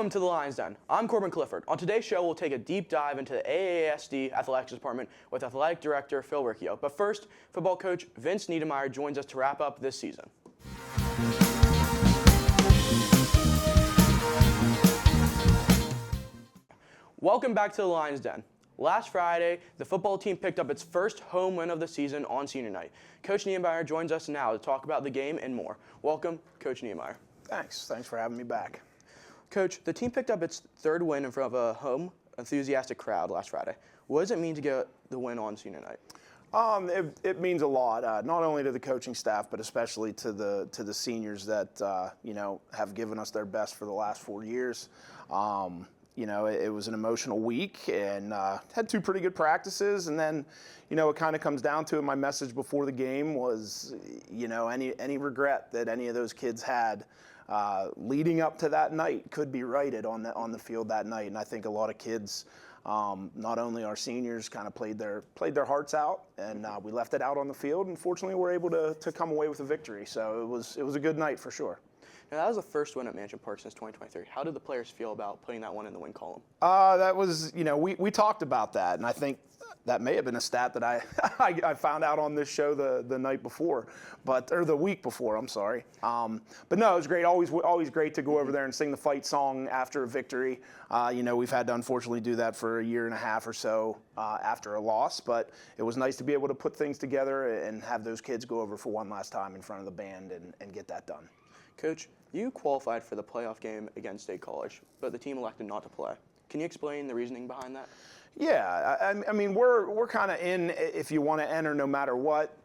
Welcome to the Lions Den. I'm Korbyn Clifford. On today's show, we'll take a deep dive into the AASD Athletics Department with Athletic Director Phil Riccio. But first, football coach Vince Nedimyer joins us to wrap up this season. Welcome back to the Lions Den. Last Friday, the football team picked up its first home win of the season on senior night. Coach Nedimyer joins us now to talk about the game and more. Welcome, Coach Nedimyer. Thanks for having me back. Coach, the team picked up its third win in front of a home, enthusiastic crowd last Friday. What does it mean to get the win on senior night? It means a lot, not only to the coaching staff, but especially to the seniors that have given us their best for the last 4 years. It was an emotional week and had two pretty good practices, and then it kind of comes down to it. My message before the game was any regret that any of those kids had leading up to that night could be righted on the field that night. And I think a lot of kids, not only our seniors, kind of played their hearts out, and we left it out on the field, and fortunately we're able to come away with a victory. So it was a good night for sure. Now, that was the first win at Mansion Park since 2023. How did the players feel about putting that one in the win column? That was, we talked about that, and I think that may have been a stat that I found out on this show the night before, or the week before, I'm sorry. But no, it was great. Always great to go over there and sing the fight song after a victory. We've had to unfortunately do that for a year and a half or so after a loss, but it was nice to be able to put things together and have those kids go over for one last time in front of the band and get that done. Coach, you qualified for the playoff game against State College, but the team elected not to play. Can you explain the reasoning behind that? Yeah, I mean, we're kind of in if you want to enter no matter what.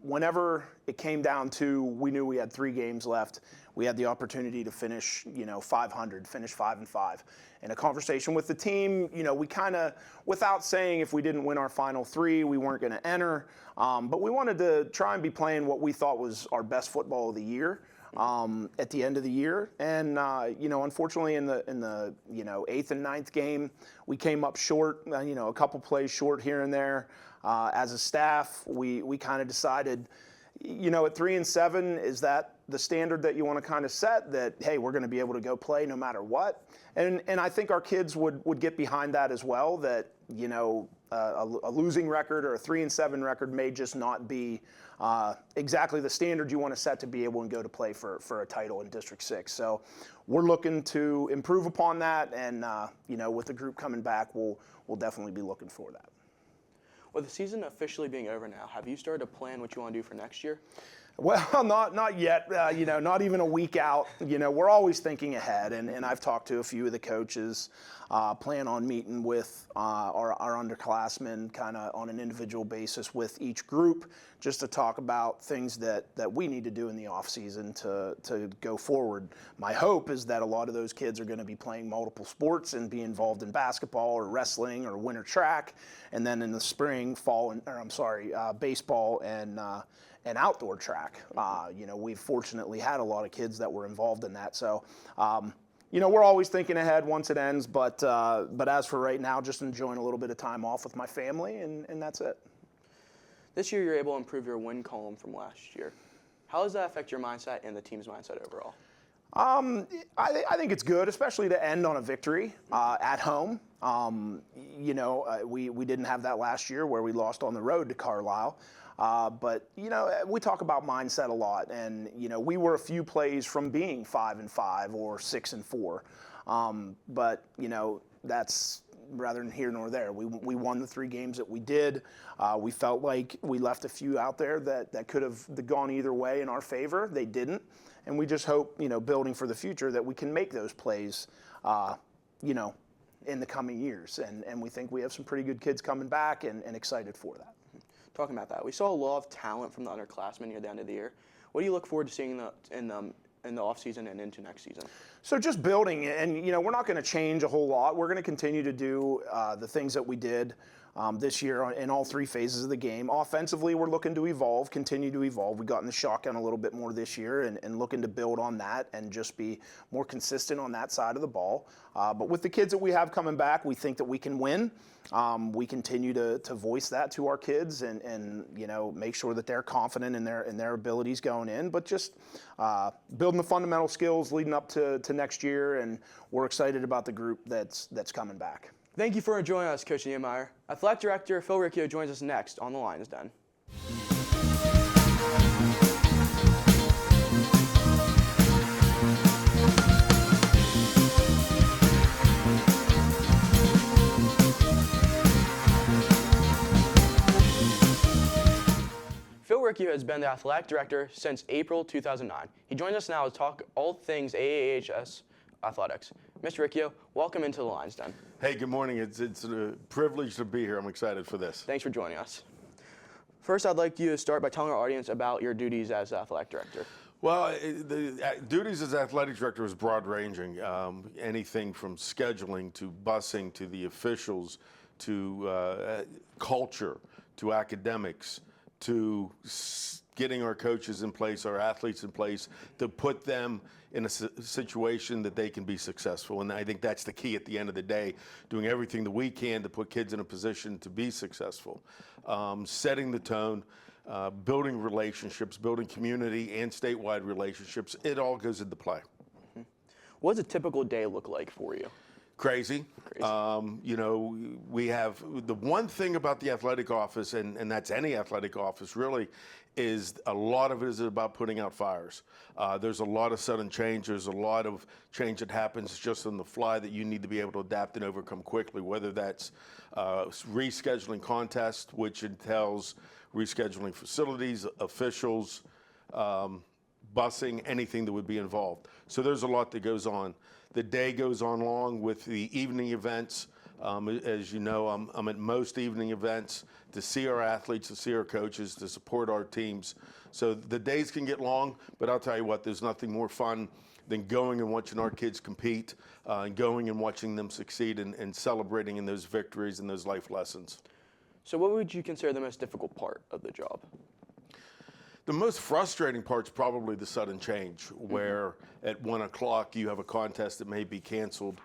Whenever it came down to, we knew we had 3 games left. We had the opportunity to finish, 500, finish 5-5. In a conversation with the team, we kind of, without saying if we didn't win our final 3, we weren't going to enter. But we wanted to try and be playing what we thought was our best football of the year. At the end of the year, and unfortunately in the 8th and 9th game, we came up short. A couple plays short here and there. As a staff, we kind of decided, at 3-7, is that the standard that you want to kind of set? That hey, we're going to be able to go play no matter what. And I think our kids would get behind that as well. That a losing record or a 3-7 record may just not be exactly the standard you want to set to be able to go to play for a title in District 6. So we're looking to improve upon that, and with the group coming back, we'll definitely be looking for that. With the season officially being over now, have you started to plan what you want to do for next year? Well, not yet. Not even a week out. We're always thinking ahead, and I've talked to a few of the coaches. Plan on meeting with our underclassmen, kind of on an individual basis with each group, just to talk about things that we need to do in the off season to go forward. My hope is that a lot of those kids are going to be playing multiple sports and be involved in basketball or wrestling or winter track, and then in the spring, baseball and outdoor track. We've fortunately had a lot of kids that were involved in that. So, we're always thinking ahead once it ends, but as for right now, just enjoying a little bit of time off with my family, and that's it. This year, you're able to improve your win column from last year. How does that affect your mindset and the team's mindset overall? I think it's good, especially to end on a victory at home. We didn't have that last year where we lost on the road to Carlisle. But we talk about mindset a lot, and we were a few plays from being 5-5 or 6-4. But that's rather than here nor there. We won the 3 games that we did. We felt like we left a few out there that could have gone either way in our favor. They didn't, and we just hope building for the future that we can make those plays. In the coming years, and we think we have some pretty good kids coming back, and excited for that. Talking about that, we saw a lot of talent from the underclassmen near the end of the year. What do you look forward to seeing in the offseason and into next season? So just building, and we're not going to change a whole lot. We're going to continue to do the things that we did this year in all 3 phases of the game. Offensively, we're looking to continue to evolve. We've gotten the shotgun a little bit more this year, and looking to build on that and just be more consistent on that side of the ball. But with the kids that we have coming back, we think that we can win. We continue to voice that to our kids and make sure that they're confident in their abilities going in. But just building the fundamental skills leading up to to next year, and we're excited about the group that's coming back. Thank you for joining us, Coach Nedimyer. Athletic Director Phil Riccio joins us next on the Lions Den. Phil Riccio has been the athletic director since April 2009. He joins us now to talk all things AAHS athletics. Mr. Riccio, welcome into the Lions Den. Hey, good morning. It's a privilege to be here. I'm excited for this. Thanks for joining us. First, I'd like you to start by telling our audience about your duties as athletic director. Well, the duties as athletic director is broad-ranging. Anything from scheduling to busing to the officials to culture to academics to getting our coaches in place, our athletes in place, to put them in a situation that they can be successful. And I think that's the key at the end of the day, doing everything that we can to put kids in a position to be successful. Setting the tone, building relationships, building community and statewide relationships, it all goes into play. Mm-hmm. What does a typical day look like for you? Crazy. You know, we have the one thing about the athletic office, and that's any athletic office really, is a lot of it is about putting out fires. There's a lot of sudden change. There's a lot of change that happens just on the fly that you need to be able to adapt and overcome quickly, whether that's rescheduling contests, which entails rescheduling facilities, officials, busing, anything that would be involved. So there's a lot that goes on. The day goes on long with the evening events. As you know, I'm at most evening events to see our athletes, to see our coaches, to support our teams. So the days can get long, but I'll tell you what, there's nothing more fun than going and watching our kids compete, and going and watching them succeed and celebrating in those victories and those life lessons. So what would you consider the most difficult part of the job? The most frustrating part's probably the sudden change, where at 1 o'clock you have a contest that may be canceled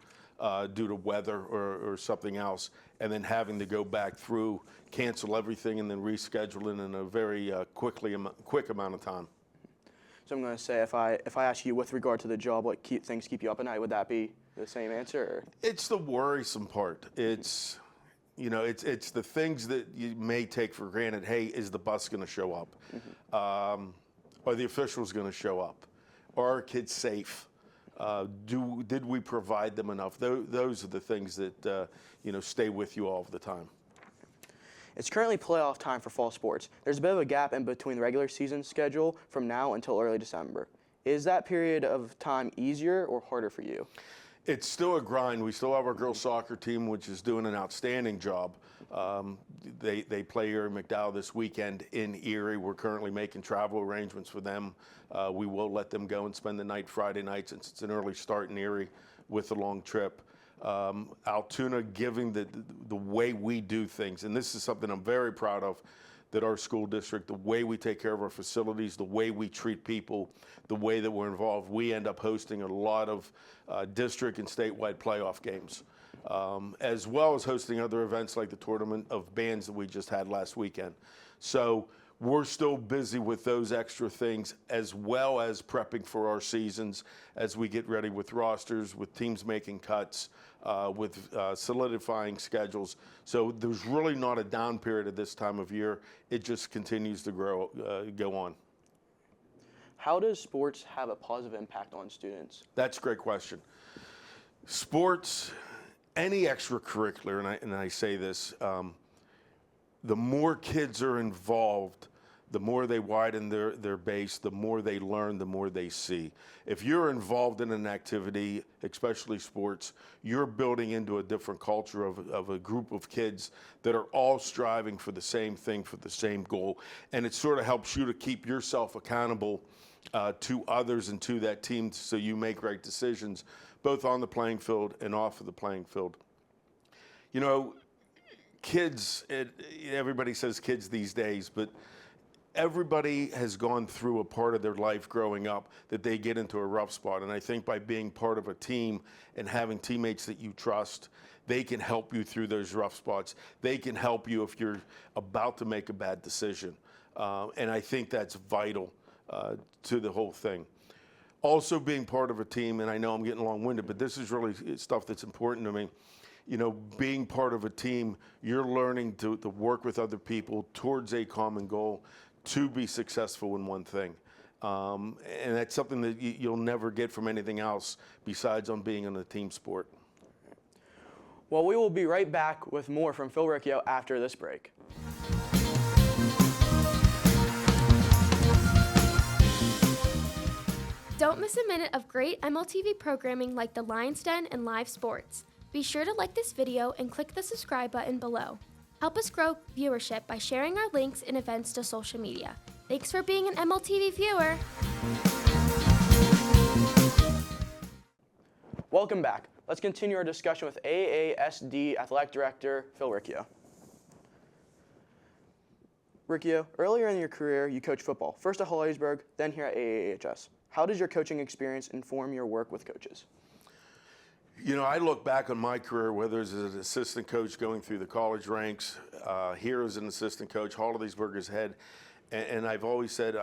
due to weather or something else, and then having to go back through, cancel everything, and then reschedule it in a very quick amount of time. So I'm going to say, if I ask you with regard to the job, what things keep you up at night, would that be the same answer? Or? It's the worrisome part. It's, you know, it's the things that you may take for granted. Hey, is the bus going to show up? Mm-hmm. Are the officials going to show up? Are our kids safe? Did we provide them enough? Those are the things that you know, stay with you all the time. It's currently playoff time for fall sports. There's a bit of a gap in between the regular season schedule from now until early December. Is that period of time easier or harder for you? It's still a grind. We still have our girls soccer team, which is doing an outstanding job. They play Erie McDowell this weekend in Erie. We're currently making travel arrangements for them. We will let them go and spend the night Friday night, since it's an early start in Erie with a long trip. Altoona giving the way we do things, and this is something I'm very proud of, that our school district, the way we take care of our facilities, the way we treat people, the way that we're involved, we end up hosting a lot of district and statewide playoff games, as well as hosting other events like the Tournament of Bands that we just had last weekend. So we're still busy with those extra things, as well as prepping for our seasons as we get ready with rosters, with teams making cuts, with solidifying schedules. So there's really not a down period at this time of year. It just continues to go on. How does sports have a positive impact on students? That's a great question. Sports, any extracurricular, and I say this, the more kids are involved, the more they widen their base, the more they learn, the more they see. If you're involved in an activity, especially sports, you're building into a different culture of a group of kids that are all striving for the same thing, for the same goal. And it sort of helps you to keep yourself accountable to others and to that team, so you make right decisions, both on the playing field and off of the playing field. You know, kids, everybody says kids these days, but everybody has gone through a part of their life growing up that they get into a rough spot. And I think by being part of a team and having teammates that you trust, they can help you through those rough spots. They can help you if you're about to make a bad decision. And I think that's vital to the whole thing. Also being part of a team, and I know I'm getting long-winded, but this is really stuff that's important to me. You know, being part of a team, you're learning to work with other people towards a common goal to be successful in one thing. And that's something that you'll never get from anything else besides on being in a team sport. Well, we will be right back with more from Phil Riccio after this break. Don't miss a minute of great MLTV programming like the Lions Den and live sports. Be sure to like this video and click the subscribe button below. Help us grow viewership by sharing our links and events to social media. Thanks for being an MLTV viewer. Welcome back. Let's continue our discussion with AASD Athletic Director Phil Riccio. Riccio, earlier in your career, you coached football, first at Hollidaysburg, then here at AAHS. How does your coaching experience inform your work with coaches? You know, I look back on my career, whether as an assistant coach going through the college ranks, here as an assistant coach, Hollidaysburg as head, and I've always said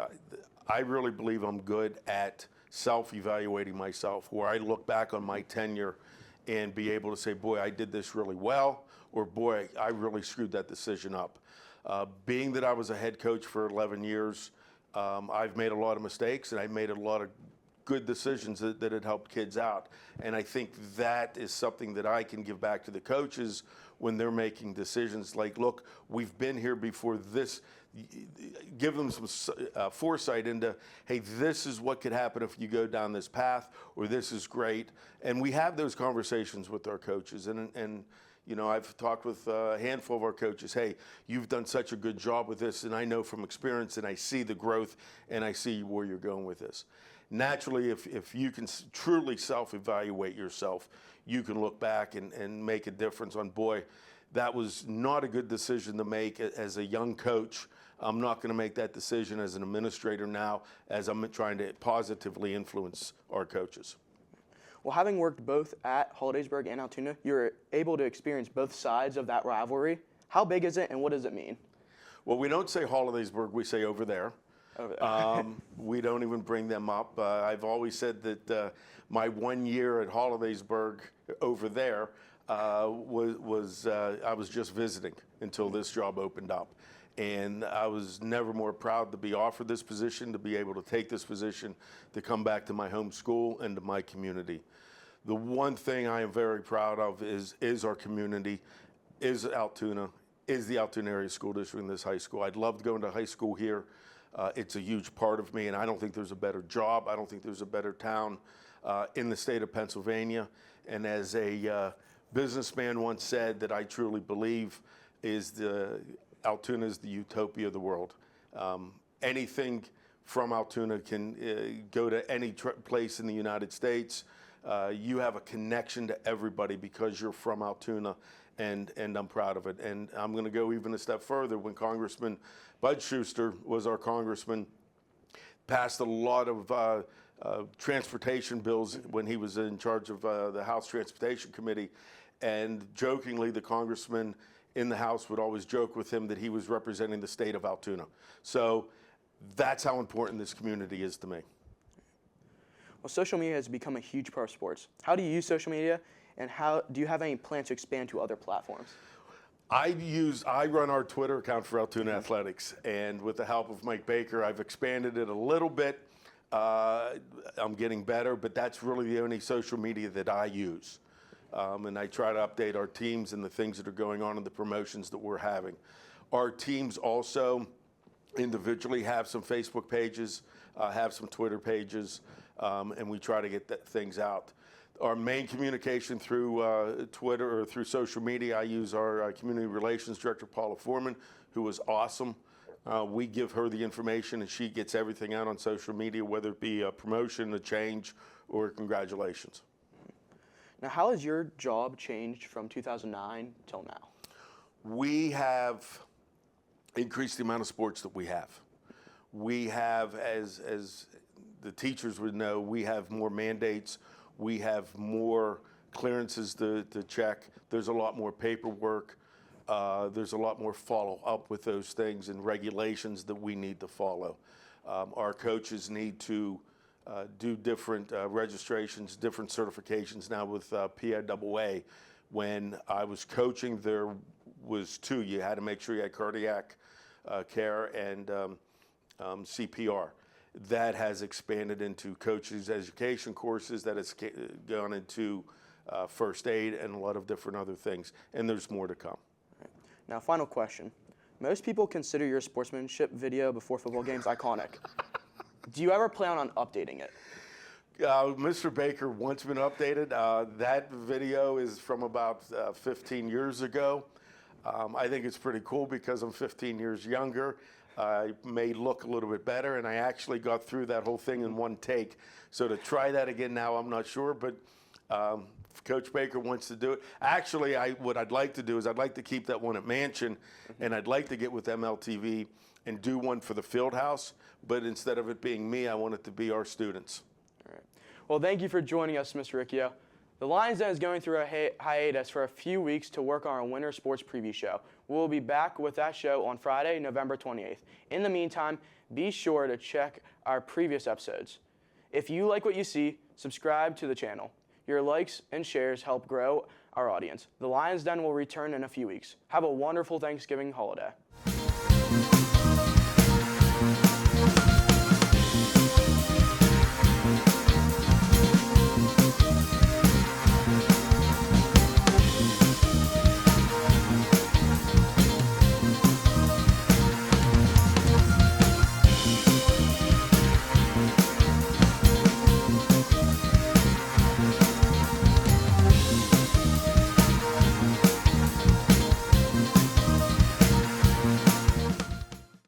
I really believe I'm good at self-evaluating myself, where I look back on my tenure and be able to say, boy, I did this really well, or boy, I really screwed that decision up. Being that I was a head coach for 11 years, I've made a lot of mistakes, and I've made a lot of good decisions that had helped kids out. And I think that is something that I can give back to the coaches when they're making decisions like, look, we've been here before this. Give them some foresight into, hey, this is what could happen if you go down this path, or this is great. And we have those conversations with our coaches. And you know, I've talked with a handful of our coaches, hey, you've done such a good job with this, and I know from experience, and I see the growth, and I see where you're going with this. Naturally, if you can truly self-evaluate yourself, you can look back and make a difference on, boy, that was not a good decision to make as a young coach. I'm not going to make that decision as an administrator now, as I'm trying to positively influence our coaches. Well, having worked both at Hollidaysburg and Altoona, you're able to experience both sides of that rivalry. How big is it, and what does it mean? Well, we don't say Hollidaysburg, we say over there. Over there. We don't even bring them up. I've always said that my 1 year at Hollidaysburg over there I was just visiting until this job opened up. And I was never more proud to be offered this position, to be able to take this position, to come back to my home school and to my community. The one thing I am very proud of is our community, is Altoona, is the Altoona Area School District in this high school. I'd love to go into high school here. It's a huge part of me, and I don't think there's a better job. I don't think there's a better town in the state of Pennsylvania. And as a businessman once said that I truly believe is Altoona is the utopia of the world. Anything from Altoona can go to any place in the United States. You have a connection to everybody because you're from Altoona, and I'm proud of it. And I'm going to go even a step further. When Congressman Bud Schuster was our congressman, passed a lot of transportation bills when he was in charge of the House Transportation Committee, and jokingly the congressman in the House would always joke with him that he was representing the state of Altoona. So that's how important this community is to me. Well, social media has become a huge part of sports. How do you use social media, and how do you have any plans to expand to other platforms? I run our Twitter account for Altoona Athletics, and with the help of Mike Baker, I've expanded it a little bit. I'm getting better, but that's really the only social media that I use. And I try to update our teams and the things that are going on and the promotions that we're having. Our teams also individually have some Facebook pages, have some Twitter pages, and we try to get things out. Our main communication through Twitter or through social media, I use our Community Relations Director, Paula Foreman, who is awesome. We give her the information, and she gets everything out on social media, whether it be a promotion, a change, or congratulations. Now, how has your job changed from 2009 till now? We have increased the amount of sports that we have. We have, as the teachers would know, we have more mandates. We have more clearances to check. There's a lot more paperwork. There's a lot more follow-up with those things and regulations that we need to follow. Our coaches need to do different registrations, different certifications now with PIAA. When I was coaching, there was 2. You had to make sure you had cardiac care and CPR. That has expanded into coaches' education courses, that has gone into first aid and a lot of different other things, and there's more to come. Now, final question. Most people consider your sportsmanship video before football games iconic. Do you ever plan on updating it? Mr. Baker once been updated. That video is from about 15 years ago. I think it's pretty cool because I'm 15 years younger. I may look a little bit better, and I actually got through that whole thing in one take. So to try that again now, I'm not sure, but if Coach Baker wants to do it. Actually, what I'd like to do is I'd like to keep that one at Mansion, and I'd like to get with MLTV and do one for the field house, but instead of it being me, I want it to be our students. All right. Well, thank you for joining us, Mr. Riccio. The Lions Den is going through a hiatus for a few weeks to work on our winter sports preview show. We'll be back with that show on Friday, November 28th. In the meantime, be sure to check our previous episodes. If you like what you see, subscribe to the channel. Your likes and shares help grow our audience. The Lions Den will return in a few weeks. Have a wonderful Thanksgiving holiday.